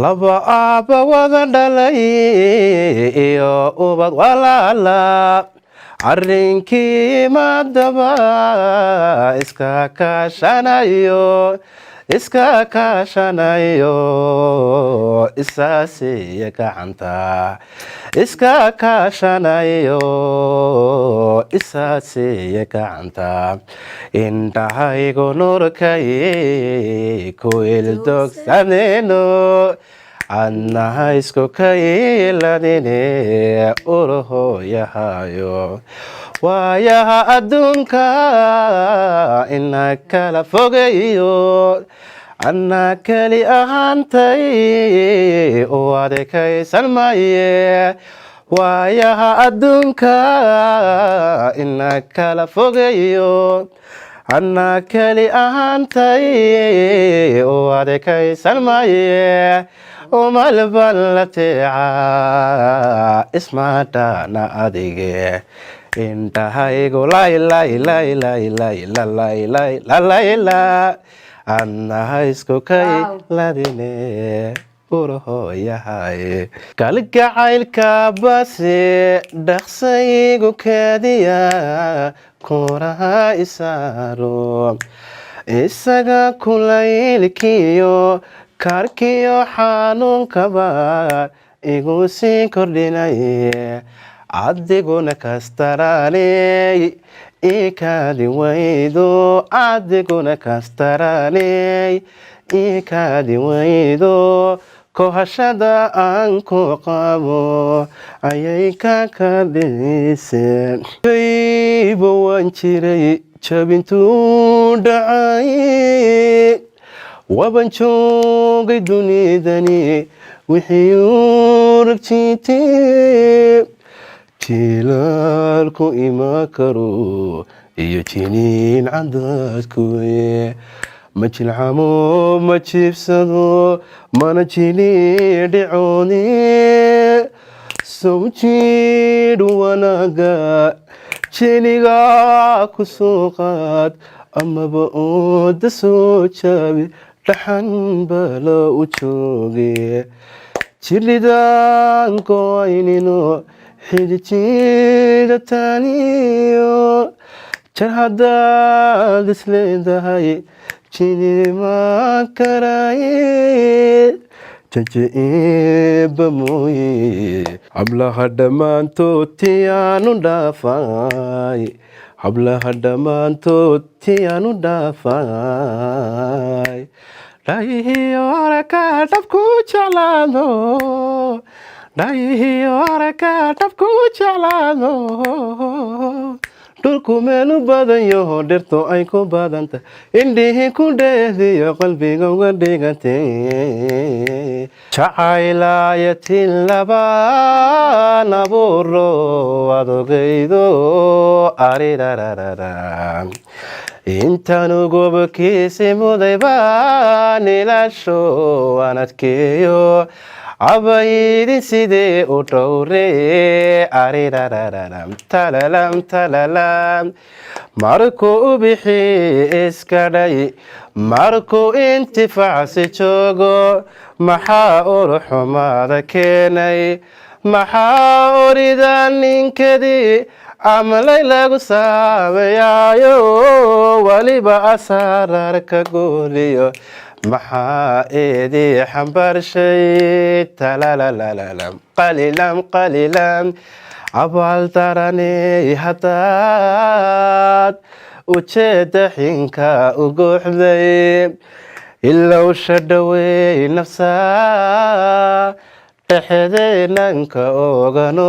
laba aabba wada dhalay iyo ubad walaala arrinkii maadaba iska kaashanayo isaasiya gacanta iska kaashanayo isaasiya gacanta indhahaygu nurkay ku ildogsaneeno annaha isku kayladine urhooyahayo waayaha adduunka ina kala fogayo anna keli ahaantay u adekaysan maye waayaha adduunka ina kala fogayo anna keli ahaantay u adekaysan maye umalban la teeca ismaadhaana adige indhahaygu laylaylaylaylaylaylaylayla annaha isku kayladine urhooyahaye kalgacaylka base dhaqsaygu kaadiya kuraha isaaro isaga kulaylkiyo kaarkiyo xanuunkaba igu sii kordhinaye adiguna kastaraaney ikaadi waydo adiguna kastaraaney ikaadi waydo kohashada aan ku qabo ayay ka kadhiseen kaybo waan jiray jabintuu dhacay waban joogay dunidani wixii uragjiitay jilaalku ima karo iyo jiniin cadaadkuye ma jilcamo ma jiibsado mana jini dhicooni sow jiidh wanaaga jiniga ku soo qaad amaba ooda soo jaabi dhaxan bala u jooge jiridaan goaynino xidijidataaniyo jar haddaad isleedahay jinima karaye jaje eebba mooye hablaha dhammaantood tiyaanu dhaafay hablaha dhammaantood tiyaanu dhaafay dhayihii hore ka dhabku jeclaado dhayihii hore ka dhabku jeclaado dhulku meelu badan yaho dhirto ay ku badanta indhihii ku dheehdiyo qalbiga uga dhigantay jacaylayatin labaan abuuro adogaydo arirararara intaanu gobkiisi muday baan ilaasho aan adkeeyo abaydin sidee u dhowre arirarararam talalam talalam markuu u bixi iska dhay markuu intifaacsi joogo maxaa uruxumaada keenay maxaa orida ninkadii amalay lagu saamayaayo waliba asararka gooliyo maxaa eedii xambaarshay talalalalam qalilam qalilam abaal daraney haddaad ujeeda xinka u gooxday ilowsha dhowey nafsa dhexdeenanka ogano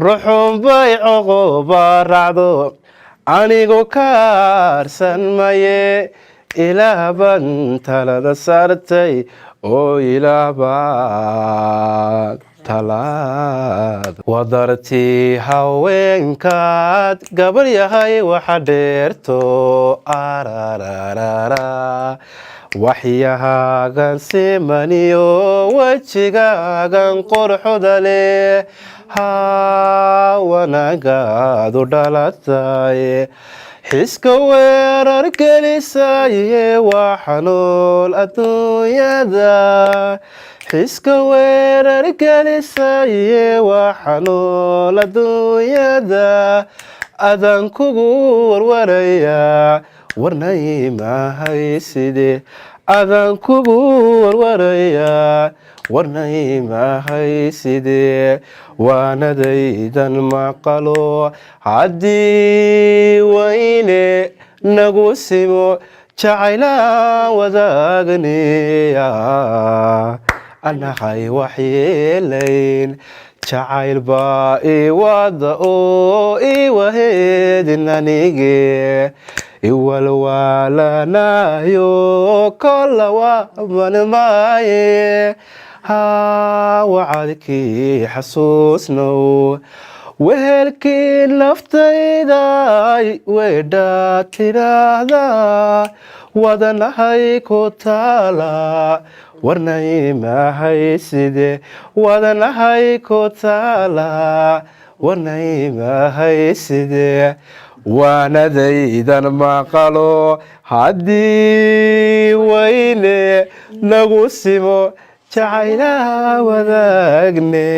ruxunbay coqoba raacdo anigu kaarsan maye ilaah baan talada saartay oo ilaah baan talaad wadartii haweenkaad gabar yahay waxa dheerto arararara waxyahaagan simaniyo wejigaagan qorxoda leh haa wanaagaadu dhalatay حسك ويرر كليساي وحنول الدنيا ذا حسك ويرر كليساي وحنول الدنيا ذا أذن كبور وريا ورناي ما هي سيدي أذن كبور وريا ورناي ما هي سيدي وانا ديدا ما قالوا عدي ويني نقسمو جعيلا وذاقني أنا خاي وحيلين جعيل باي وضعو إي وهيدنا نيجي إيوالوالا يو كل ومن ماي ها وعدكي حسوسنو وهلكي لفتيداي ويداتي رادا wadanahay ku taala warnay ma hayside wadanahay ku taala warnay ma hayside waanadaydan maqalo haddii wayne nagu simo jacayla wadaagne